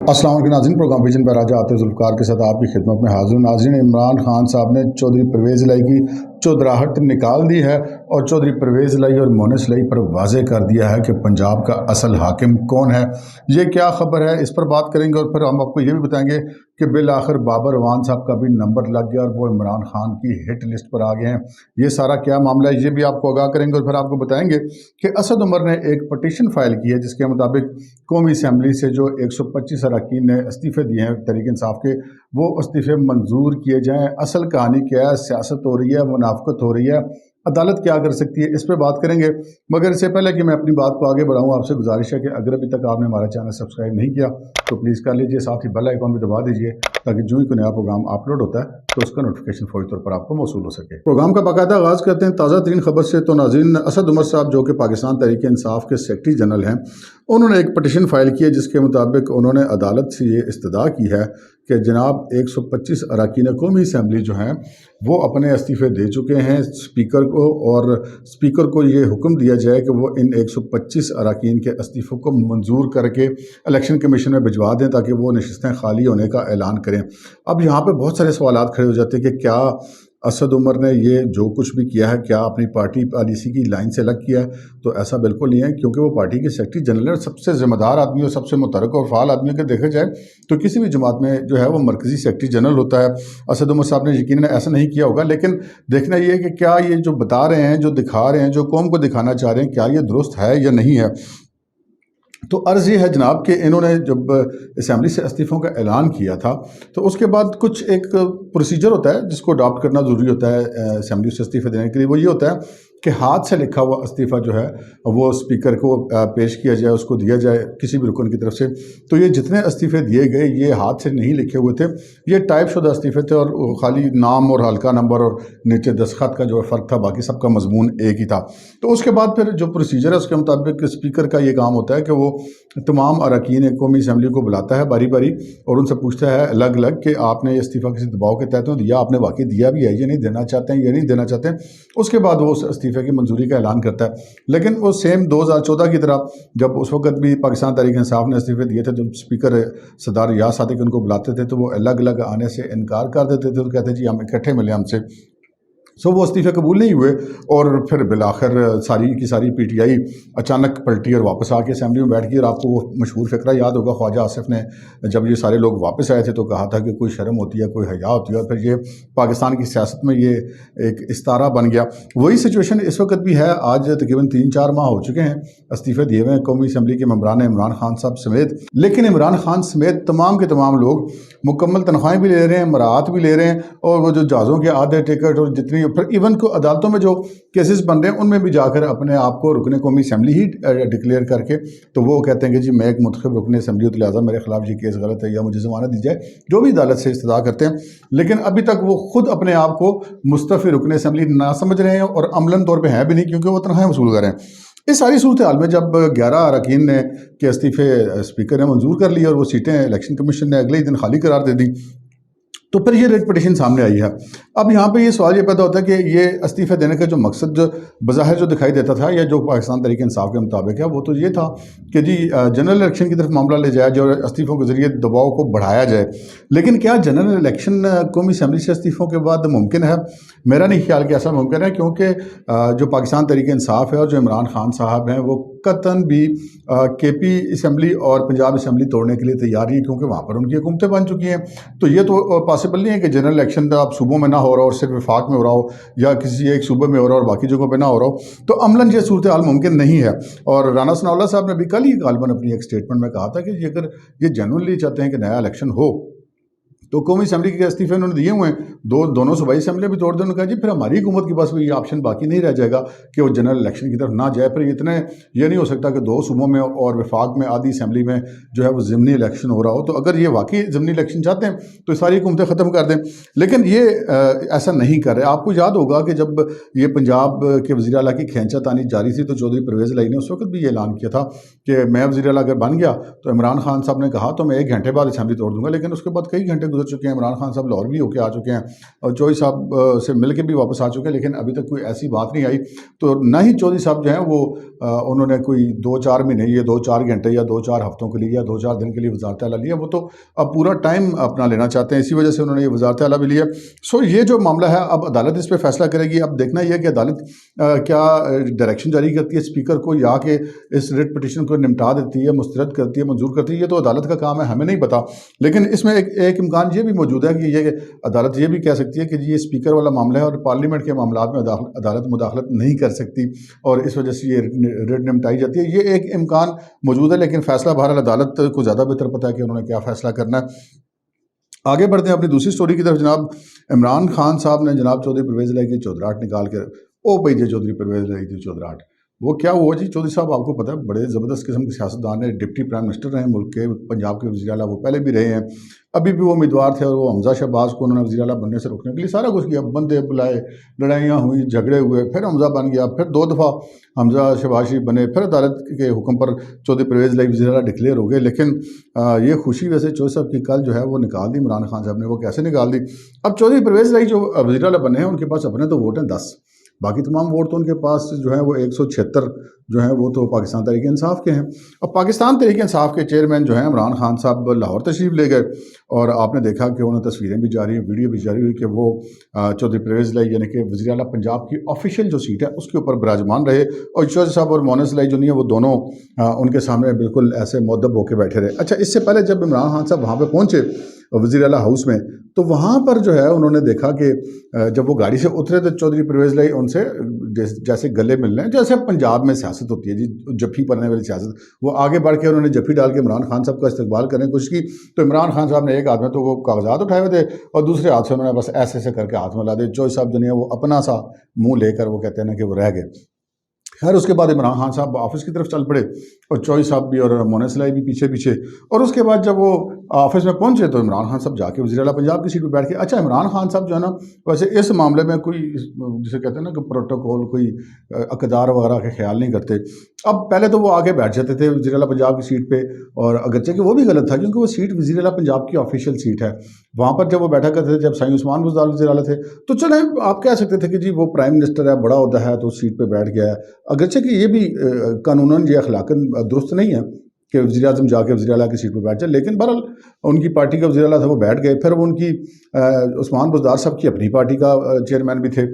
अस्सलाम वालेकुम नाज़रीन, प्रोग्राम विजन पर राजा आते जुल्फ़कार के साथ आपकी खिदमत में हाजिर। नाज़रीन, इमरान खान साहब ने चौधरी परवेज़ इलाही की चौधराहट निकाल दी है और चौधरी परवेज़ इलाही और मोनिस इलाही पर वाज़े कर दिया है कि पंजाब का असल हाकिम कौन है। ये क्या खबर है, इस पर बात करेंगे और फिर हम आपको ये भी बताएंगे कि बिल आखिर बाबर अवान साहब का भी नंबर लग गया और वो इमरान खान की हिट लिस्ट पर आ गए हैं। ये सारा क्या मामला है, ये भी आपको आगाह करेंगे और फिर आपको बताएंगे कि असद उमर ने एक पटिशन फाइल की है जिसके मुताबिक कौमी असम्बली से जो 125 अरकान ने इस्तीफ़े दिए हैं तहरीक इंसाफ के, वो इस्तीफ़े मंजूर किए जाएँ। असल कहानी क्या है, सियासत हो रही है, मुनाफकत हो रही है, अदालत क्या कर सकती है, इस पर बात करेंगे। मगर इससे पहले कि मैं अपनी बात को आगे बढ़ाऊँ, आपसे गुजारिश है कि अगर अभी तक आपने हमारा चैनल सब्सक्राइब नहीं किया तो प्लीज़ कर लीजिए, साथ ही बेल आइकॉन भी दबा दीजिए ताकि जो ही कोई नया प्रोग्राम अपलोड होता है तो उसका नोटिफिकेशन फौरी तौर पर आपको मौसूल हो सके। प्रोग्राम का बाकायदा आगाज़ करते हैं ताज़ा तरीन खबर से। तो नाज़रीन, असद उमर साहब जो कि पाकिस्तान तहरीक इंसाफ के सेक्रेटरी जनरल हैं, उन्होंने एक पटिशन फाइल की है जिसके मुताबिक उन्होंने अदालत से ये इस्तदा की है कि जनाब 125 अरकान कौमी असम्बली जो हैं वो अपने इस्तीफ़े दे चुके हैं स्पीकर को, और स्पीकर को ये हुक्म दिया जाए कि वो इन 125 अरकान के इस्तीफ़ों को मंजूर करके इलेक्शन कमीशन में भिजवा दें ताकि वो नशिस्तें खाली होने का ऐलान करें। अब यहाँ पे बहुत सारे सवालात खड़े हो जाते हैं कि क्या असद उमर ने ये जो कुछ भी किया है क्या अपनी पार्टी पॉलिसी की लाइन से अलग किया है? तो ऐसा बिल्कुल नहीं है, क्योंकि वो पार्टी के सेक्रेटरी जनरल है और सबसे ज़िम्मेदार आदमी और सबसे मुतहरक और फ़ाल आदमी अगर देखा जाए तो किसी भी जमात में जो है वो मरकज़ी सेक्रेटरी जनरल होता है। असद उमर साहब ने यकीनन ऐसा नहीं किया होगा, लेकिन देखना ये है कि क्या ये जो बता रहे हैं, जो दिखा रहे हैं, जो कौम को दिखाना चाह रहे हैं, क्या ये दुरुस्त है या नहीं है। तो अर्ज़ ये है जनाब कि इन्होंने जब असम्बली से इस्तीफ़ों का ऐलान किया था तो उसके बाद कुछ एक प्रोसीजर होता है जिसको अडॉप्ट करना ज़रूरी होता है असम्बली से इस्तीफ़े देने के लिए। वो ये होता है कि हाथ से लिखा हुआ इस्तीफ़ा जो है वो स्पीकर को पेश किया जाए, उसको दिया जाए किसी भी रुकन की तरफ से। तो ये जितने इस्तीफ़े दिए गए ये हाथ से नहीं लिखे हुए थे, ये टाइप शुदा इस्तीफ़े थे और खाली नाम और हल्का नंबर और नीचे दस्तखत का जो फ़र्क था, बाकी सबका मजमून एक ही था। तो उसके बाद फिर जो प्रोसीजर है उसके मुताबिक स्पीकर का ये काम होता है कि वो तमाम अरकान कौमी असम्बली को बुलाता है बारी बारी और उनसे पूछता है अलग अलग कि आपने ये इस्तीफ़ा किसी दबाव के तहत दिया, आपने वाकई दिया भी है, ये नहीं देना चाहते हैं, ये नहीं देना चाहते हैं। उसके बाद वो उस इस्तीफ़े की मंजूरी का ऐलान करता है। लेकिन वो सेम 2014 की तरह जब उस वक्त भी पाकिस्तान तहरीक इंसाफ ने इस्तीफ़े दिए थे, जब स्पीकर सरदार रियाज सादिक उनको बुलाते थे तो वो अलग अलग आने से इनकार कर देते थे, तो कहते जी हम इकट्ठे मिले हमसे। सो वो इस्तीफ़े कबूल नहीं हुए और फिर बिलाखिर सारी की सारी पीटीआई अचानक पलटी और वापस आके असेंबली में बैठ गई। और आपको वो मशहूर फ़िक्रा याद होगा, ख्वाजा आसिफ ने जब ये सारे लोग वापस आए थे तो कहा था कि कोई शर्म होती है, कोई हया होती है, और फिर ये पाकिस्तान की सियासत में ये एक इस्तारा बन गया। वही सिचुएशन इस वक्त भी है। आज तकरीबन 3-4 माह हो चुके हैं इस्तीफ़े दिए हुए हैं कौमी असम्बली के मेंबरान इमरान खान साहब समेत, लेकिन इमरान खान समेत तमाम के तमाम लोग मुकम्मल तनख्वाहें भी ले रहे हैं, मराहत भी ले रहे हैं, और वो जो जहाज़ों के आधे टिकट और जितनी फिर इवन को अदालतों में जो केसेस बन रहे हैं उनमें भी जाकर अपने आप को रुकने कौमी असम्बली ही डिक्लेयर करके तो वो कहते हैं कि जी मैं एक मुतखब रुकने असम्बली, तो लिहाजा मेरे खिलाफ ये केस गलत है या मुझे ज़मानत दी जाए, जो भी अदालत से इस्तदा करते हैं। लेकिन अभी तक वो खुद अपने आप को मुस्तफ़ी रुकने असम्बली ना समझ रहे हैं और अमलन तौर पर हैं भी नहीं, क्योंकि वो तनख्वाहें वसूल कर रहे हैं। इस सारी सूरत हाल में जब 11 अरकान ने के इस्तीफ़े स्पीकर ने मंजूर कर लिए और वो सीटें इलेक्शन कमीशन ने अगले ही दिन खाली करार दे दी, तो फिर ये रेट पटिशन सामने आई है। अब यहाँ पे ये सवाल ये पैदा होता है कि ये इस्तीफ़े देने का जो मकसद जो बज़ाहिर जो दिखाई देता था या जो पाकिस्तान तहरीक इंसाफ के मुताबिक है वो तो ये था कि जी जनरल इलेक्शन की तरफ मामला ले जाया जाए और इस्तीफ़ों के ज़रिए दबाव को बढ़ाया जाए। लेकिन क्या जनरल इलेक्शन कौमी असम्बली से इस्तीफ़ों के बाद मुमकिन है? मेरा नहीं ख्याल कि ऐसा मुमकिन है, क्योंकि जो पाकिस्तान तहरीक इंसाफ है और जो इमरान खान साहब हैं वो कतन भी KP असम्बली और पंजाब असम्बली तोड़ने के लिए तैयार हैं, क्योंकि वहाँ पर उनकी हुकूमतें बन चुकी हैं। तो ये तो पॉसिबल नहीं है कि जनरल इलेक्शन अब सूबों में ना हो रहा हो और सिर्फ वफाक में हो रहा हो या किसी एक सूबे में हो रहा हो और बाकी जगहों पे ना हो रहा हो। तो अमलन ये सूरत हाल मुमकिन नहीं है। और राना सनाउल्लाह साहब ने भी कल ही गालिबन अपनी एक स्टेटमेंट में कहा था कि अगर ये जेन्युइनली चाहते हैं कि नया इलेक्शन हो तो कौमी असम्बली के इस्तीफ़े उन्होंने दिए हुए हैं, दोनों सूबाई असम्बली भी तोड़ दें। उन्होंने कहा जी फिर हमारी हुकूमत के पास भी ये ऑप्शन बाकी नहीं रह जाएगा कि वो जनरल इलेक्शन की तरफ ना जाए। फिर इतने ये नहीं हो सकता कि 2 सूबों में और वफाक में आधी असम्बली में जो है वो ज़िमनी इलेक्शन हो रहा हो। तो अगर ये वाकई ज़िमनी इलेक्शन चाहते हैं तो सारी हुकूमतें ख़त्म कर दें, लेकिन ये ऐसा नहीं कर रहे। आपको याद होगा कि जब ये पंजाब के वज़ीर आला की खींचा तानी जारी थी तो चौधरी परवेज़ इलाही ने उस वक्त भी ये ऐलान किया था कि मैं वज़ीर आला अगर बन गया तो इमरान खान साहब ने कहा तो मैं 1 घंटे बाद असम्बली तोड़ दूंगा, लेकिन उसके बाद कई घंटे गुजर चुके हैं, इमरान खान साहब लाहौर भी होकर आ चुके हैं और चौधरी साहब से मिल के भी वापस आ चुके हैं, लेकिन अभी तक कोई ऐसी बात नहीं आई। तो ना ही चौधरी साहब जो हैं वो उन्होंने कोई 2-4 महीने या 2-4 घंटे या 2-4 हफ्तों के लिए या 2-4 दिन के लिए वजारत आला लिया, वो तो अब पूरा टाइम अपना लेना चाहते हैं, इसी वजह से उन्होंने ये वजारत आला भी लिया। सो ये जो मामला है अब अदालत इस पर फैसला करेगी। अब देखना यह है कि अदालत क्या डायरेक्शन जारी करती है स्पीकर को, या कि इस रिट पटिशन को निपटा देती है, मुस्तरद करती है, मंजूर करती है, ये तो अदालत का काम है, हमें नहीं पता। लेकिन इसमें एक इम्कान ये भी मौजूद है कि ये अदालत ये भी कह सकती है कि ये स्पीकर वाला मामला है और पार्लियामेंट के मामला में अदालत मुदाखलत नहीं कर सकती और इस वजह से ये रिट निपटाई जाती है। ये एक इम्कान मौजूद है, लेकिन फैसला बहरहाल अदालत को ज़्यादा बेहतर पता है कि उन्होंने क्या फैसला करना है। आगे बढ़ते हैं अपनी दूसरी स्टोरी की तरफ। जनाब इमरान खान साहब ने जनाब चौधरी परवेज़ इलाही की चौधराहट निकाल कर, ओ भाई जी चौधरी परवेज़ इलाही की चौधराहट, वो क्या हुआ जी? चौधरी साहब आपको पता है बड़े ज़बरदस्त किस्म के सियासतदान है, डिप्टी प्राइम मिनिस्टर रहे मुल्क के, पंजाब के वज़ीर आला वो पहले भी रहे हैं, अभी भी वो उम्मीदवार थे और वो हमजा शहबाज को उन्होंने वज़ीर आला बनने से रोकने के लिए सारा कुछ किया, बंदे बुलाए, लड़ाइयाँ हुई, झगड़े हुए, फिर हमजा बन गया, फिर 2 दफ़ा हमजा शहबाज शरीफ बने, फिर अदालत के हुक्म पर चौधरी परवेज़ इलाही वज़ीर आला डिक्लेयर हो गए। लेकिन ये खुशी वैसे चौधरी साहब की कल जो है वो निकाल दी इमरान खान साहब ने। वो कैसे निकाल दी? अब चौधरी परवेज़ इलाही जो वज़ीर आला बने हैं उनके पास अपने तो वोट हैं 10, बाकी तमाम वोट तो उनके पास जो है वो 176 जो है वो तो पाकिस्तान तहरीक इंसाफ के हैं। अब पाकिस्तान तहरीक इंसाफ के चेयरमैन जो है इमरान खान साहब लाहौर तशरीफ़ ले गए और आपने देखा कि उन्हें तस्वीरें भी जारी, वीडियो भी जारी हुई कि वो चौधरी परवेज़ इलाही यानी कि वज़ीर आला पंजाब की ऑफिशियल जो सीट है उसके ऊपर विराजमान रहे और चौधरी साहब और मोनस इलाही जो नहीं है वो दोनों उनके सामने बिल्कुल ऐसे मुअद्दब होकर बैठे रहे। अच्छा, इससे पहले जब इमरान खान साहब वहाँ पर पहुँचे वज़ीर आला हाउस में, तो वहाँ पर जो है उन्होंने देखा कि जब वो गाड़ी से उतरे तो चौधरी परवेज़ इलाही उनसे जैसे गले मिल रहे हैं, जैसे पंजाब में सियासत होती है जी, जफ्फी पड़ने वाली सियासत, वो आगे बढ़ के उन्होंने जफ्फी डाल के इमरान खान साहब का इस्तकबाल करने की कोशिश की। तो इमरान खान साहब ने एक हाथ में तो वो कागजात उठाए हुए थे और दूसरे हाथ से उन्होंने बस ऐसे ऐसे करके हाथ में ला दिए। चौधरी साहब जो नहीं है वो अपना सा मुँह लेकर वो कहते हैं ना कि वो रह गए। खैर उसके बाद इमरान खान साहब ऑफिस की तरफ चल पड़े और चौधरी साहब भी और मोनस इलाही भी पीछे पीछे। और उसके बाद जब वो ऑफिस में पहुंचे तो इमरान खान साहब जाके वज़ीर आला पंजाब की सीट पर बैठ के। अच्छा, इमरान खान साहब जो है ना वैसे इस मामले में कोई जिसे कहते हैं ना कि प्रोटोकॉल, कोई अक़दार वगैरह का ख्याल नहीं करते। अब पहले तो वो आगे बैठ जाते थे वज़ीर आला पंजाब की सीट पर, और अगरचे कि वो भी गलत था क्योंकि वो सीट वज़ीर आला पंजाब की ऑफिशियल सीट है। वहाँ पर जब वो बैठा करते थे, जब साईं उस्मान बुज़दार वज़ीर आला थे, तो चले आप कह सकते थे कि जी वो प्राइम मिनिस्टर है, बड़ा ओहदा है तो सीट पर बैठ गया है। अगरचे कि ये भी कानूनन या अखलाकन दुरुस्त नहीं है कि वज़ीर आज़म जाके वज़ीर आला की सीट पर बैठ जाए, लेकिन बहरहाल उनकी पार्टी का वज़ीर आला था, वो बैठ गए। फिर वो उनकी उस्मान बुज़दार साहब की अपनी पार्टी का चेयरमैन भी थे।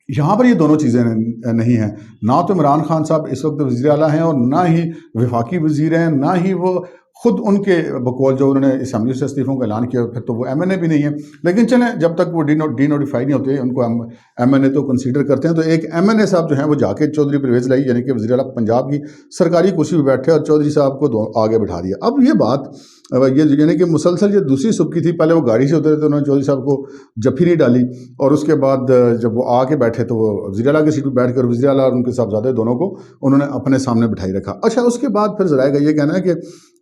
यहाँ पर ये दोनों चीज़ें नहीं हैं, ना तो इमरान खान साहब इस वक्त वज़ीर आला हैं और ना ही वफाकी वज़ीर हैं, ना ही वो खुद उनके बकौल जो उन्होंने असम्बली से इस्तीफ़ों का ऐलान किया, फिर तो वो MNA भी नहीं है। लेकिन चलें, जब तक वो डी-नोटिफाई नहीं होते उनको MNA तो कंसीडर करते हैं। तो एक MNA साहब जो हैं वो जाके चौधरी परवेज़ इलाही यानी कि वज़ीर आला पंजाब की सरकारी कुर्सी पर बैठे और चौधरी साहब को आगे बिठा दिया। अब ये बात ये यानी कि मुसलसल ये दूसरी सुबकी थी। पहले वो गाड़ी से उतरे तो उन्होंने चौधरी साहब को जफ्फी नहीं डाली और उसके बाद जब वो आके बैठे तो वो वज़ीर आला की सीट पर बैठ कर वज़ीर आला और उनके साहबजादे दोनों को उन्होंने अपने सामने बिठाई रखा। अच्छा, उसके बाद फिर ज़राए का ये कहना है कि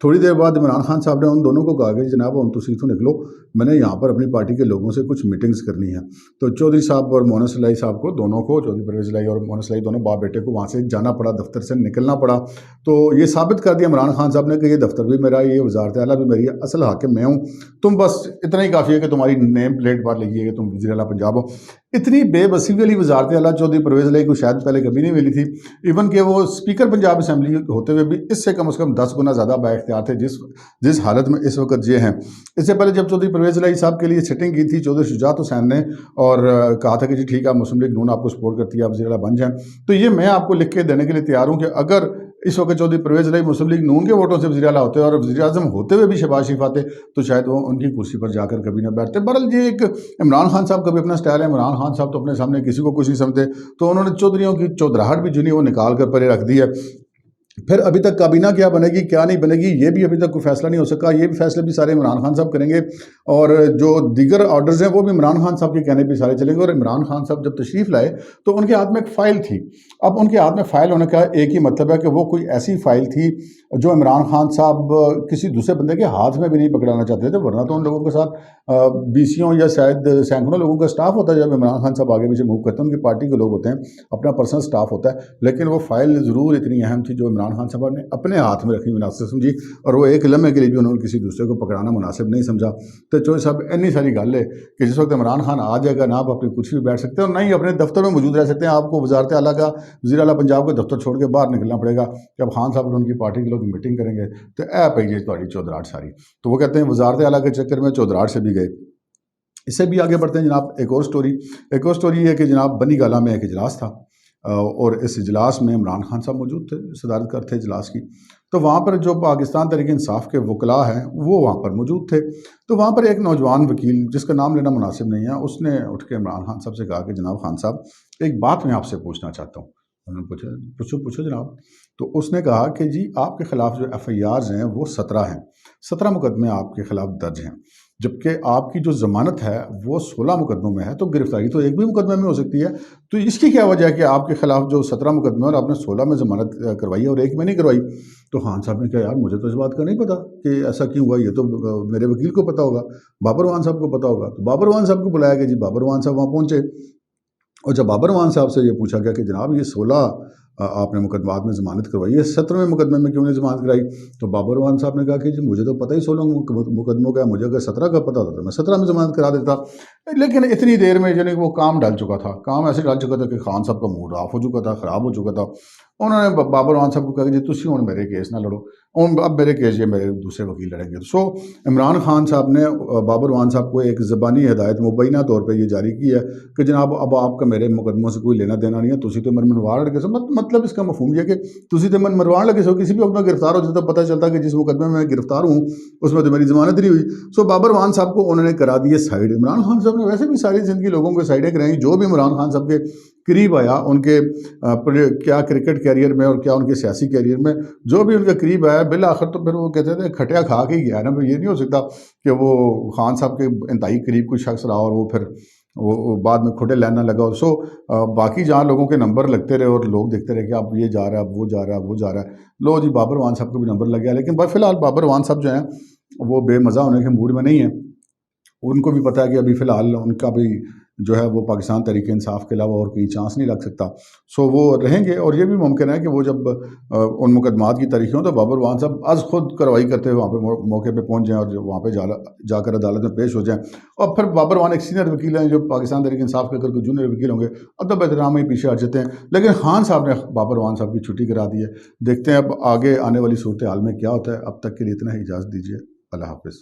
थोड़ी देर बाद इमरान खान साहब ने उन दोनों को कहा कि जनाब हम तो सीटों निकलो, मैंने यहाँ पर अपनी पार्टी के लोगों से कुछ मीटिंग्स करनी है। तो चौधरी साहब और मोनस इलाही साहब को दोनों को, चौधरी परवेज़ इलाही और मोनस इलाही दोनों बाप बेटे को वहाँ से जाना पड़ा, दफ्तर से निकलना पड़ा। तो ये साबित कर दिया इमरान खान साहब ने कि ये दफ्तर भी मेरा, ये वज़ारत आला भी मेरी, असल हाकिम मैं हूँ, तुम बस इतना ही काफ़ी है कि तुम्हारी नेम प्लेट पर लिखिए कि तुम वज़ीर आला पंजाब हो। इतनी बेबसी वाली वज़ारत आला चौधरी परवेज़ इलाही को शायद पहले कभी नहीं मिली थी। इवन कि वो स्पीकर पंजाब असम्बली होते हुए भी इससे कम से कम 10 गुना ज़्यादा बाइख्तियार थे जिस हालत में इस वक्त ये हैं। इससे पहले जब चौधरी परवेज़ इलाही साहब के लिए सिटिंग की थी चौधरी शुजात हुसैन ने और कहा था कि जी ठीक है, मुस्लिम लीग नून आपको सपोर्ट करती है, आप वज़ीर आला बन जाएँ, तो ये मैं आपको लिख के देने के लिए तैयार हूँ कि अगर इस वक्त चौधरी परवेज़ इलाही मुस्लिम लीग नून के वोटों से वज़ीर आला होते और वज़ीर आज़म होते हुए भी शहबाज शरीफ आते तो शायद वो उनकी कुर्सी पर जाकर कभी ना बैठते। बहरहाल ये एक इमरान खान साहब का भी अपना स्टाइल है। इमरान खान साहब तो अपने सामने किसी को कुछ नहीं समझते, तो उन्होंने चौधरीयों की चौधराहट भी जुनी वो निकाल कर परे रख दी है। फिर अभी तक काबीना क्या बनेगी क्या नहीं बनेगी ये भी अभी तक कोई फैसला नहीं हो सका। ये भी फैसले भी सारे इमरान खान साहब करेंगे और जो दीगर ऑर्डर्स हैं वो भी इमरान खान साहब के कहने पे सारे चलेंगे। और इमरान खान साहब जब तशरीफ़ लाए तो उनके हाथ में एक फ़ाइल थी। अब उनके हाथ में फ़ाइल होने का एक ही मतलब है कि वो कोई ऐसी फ़ाइल थी जो इमरान खान साहब किसी दूसरे बंदे के हाथ में भी नहीं पकड़ाना चाहते थे, वरना तो उन लोगों के साथ बीसियों या शायद सैकड़ों लोगों का स्टाफ होता है। जब इमरान खान साहब आगे पीछे मूव करते हैं उनकी पार्टी के लोग होते हैं, अपना पर्सनल स्टाफ होता है, लेकिन वो फ़ाइल ज़रूर इतनी अहम थी जो इमरान इमरान खान साहब ने अपने हाथ में रखनी मुनासिब समझी और वो एक लम्हे के लिए भी उन्होंने किसी दूसरे को पकड़ाना मुनासिब नहीं समझा। तो चौधरी साहब इतनी सारी गल है कि जिस वक्त इमरान खान आ जाएगा ना आप अपनी कुर्सी पर बैठ सकते हैं और ना ही अपने दफ्तर में मौजूद रह सकते हैं। आपको वजारत आला का वज़ीर आला पंजाब का दफ्तर छोड़ के बाहर निकलना पड़ेगा। जब खान साहब और उनकी पार्टी के लोग मीटिंग करेंगे तो ऐ पई है थोड़ी चौधराहट सारी। तो वो कहते हैं वजारत आला के चक्कर में चौधराहट से भी गए। इससे भी आगे बढ़ते हैं जनाब। एक और स्टोरी है कि जनाब बनी गाला में एक इजलास था और इस इजलास में इमरान खान साहब मौजूद थे, सदारत करते इजलास की। तो वहाँ पर जो पाकिस्तान तहरीक इंसाफ के वकला हैं वो वहाँ पर मौजूद थे। तो वहाँ पर एक नौजवान वकील जिसका नाम लेना मुनासिब नहीं है, उसने उठ के इमरान खान साहब से कहा कि जनाब खान साहब एक बात मैं आपसे पूछना चाहता हूँ। उन्होंने पूछा, पूछो जनाब। तो उसने कहा कि जी आपके ख़िलाफ़ जो FIRs हैं वो 17 हैं, 17 मुकदमे आपके ख़िलाफ़ दर्ज हैं, जबकि आपकी जो ज़मानत है वो 16 मुकदमों में है। तो गिरफ्तारी तो एक भी मुकदमे में हो सकती है, तो इसकी क्या वजह है कि आपके ख़िलाफ़ जो 17 मुकदमे और आपने 16 में ज़मानत करवाई है और एक में नहीं करवाई? तो खान साहब ने कहा यार मुझे तो इस बात का नहीं पता कि ऐसा क्यों हुआ, ये तो मेरे वकील को पता होगा, बाबर वान साहब को पता होगा। तो बाबर वान साहब को बुलाया गया जी, बाबर वान साहब वहाँ पहुँचे और जब बाबर वान साहब से ये पूछा गया कि जनाब ये 16 आपने मुकदमात में ज़मानत करवाई है, 17वें मुकदमे में क्यों नहीं ज़मानत कराई? तो बाबर वान साहब ने कहा कि जी मुझे तो पता ही 16 मुकदमों का है, मुझे अगर 17 का पता था तो मैं 17 में ज़मानत करा देता। लेकिन इतनी देर में यानी वो काम डल चुका था, काम ऐसे डल चुका था कि खान साहब का मूड ऑफ हो चुका था, ख़राब हो चुका था। उन्होंने बाबर वान साहब को कहा कि जी तुसी हुण मेरे केस ना लड़ो, अब मेरे केस ये मेरे दूसरे वकील लड़ेंगे। सो इमरान खान साहब ने बाबर वान साहब को एक ज़बानी हिदायत मुबैना तौर पर यह जारी की है कि जनाब अब आपका मेरे मुकदमों से कोई लेना देना नहीं है, तुसी तो मन मनवाण लगे सो। मतलब इसका मफहूम यह कि तुसी तो मन मरवाण लगे सो, किसी भी वक्त में गिरफ्तार हो जाए तो पता चलता कि जिस मुकदमे में मैं गिरफ्तार हूँ उसमें तो मेरी ज़मानत नहीं हुई। सो बाबर वान साहब को उन्होंने करा दिए साइड। इमरान खान साहब ने वैसे भी सारी ज़िंदगी लोगों को साइडें कराई। जो भी इमरान खान साहब के करीब आया, उनके क्या क्रिकेट कैरियर में और क्या उनके सियासी कैरियर में जो भी उनके करीब आया, बिल आखिर तो फिर वो कहते थे खटिया खा के ही गया ना। ये नहीं हो सकता कि वो खान साहब के इंतहाई करीब कोई शख्स रहा और वो फिर वो बाद में खोटे लाना लगा। और सो बाकी जहाँ लोगों के नंबर लगते रहे और लोग देखते रहे कि अब ये जा रहा है, अब वो जा रहा है, वो जा रहा है, लो जी बाबर वान साहब को भी नंबर लग गया। लेकिन फिलहाल बाबर वान साहब जो हैं वो बेमज़ा होने के मूड में नहीं है। उनको भी पता है कि अभी फ़िलहाल उनका भी जो है वो पाकिस्तान तहरीक इंसाफ के अलावा और कोई चांस नहीं लग सकता। सो वो रहेंगे और ये भी मुमकिन है कि वो जब उन मुकदमात की तारीखें हों तो बाबर वान साहब आज खुद कार्रवाई करते हुए वहाँ पे मौके पे पहुँच जाएँ और वहाँ पे जाकर अदालत में पेश हो जाएँ। और फिर बाबर वान एक सीनियर वकील हैं जो पाकिस्तान तहरीक इंसाफ के अगर कोई जूनियर वकील होंगे अदब एहतराम में पीछे हट जाते हैं। लेकिन खान साहब ने बाबर वान साहब की छुट्टी करा दी है। देखते हैं अब आगे आने वाली सूरत हाल में क्या होता है। अब तक के लिए इतना ही, इजाज़त दीजिए, अल्लाह हाफ़िज़।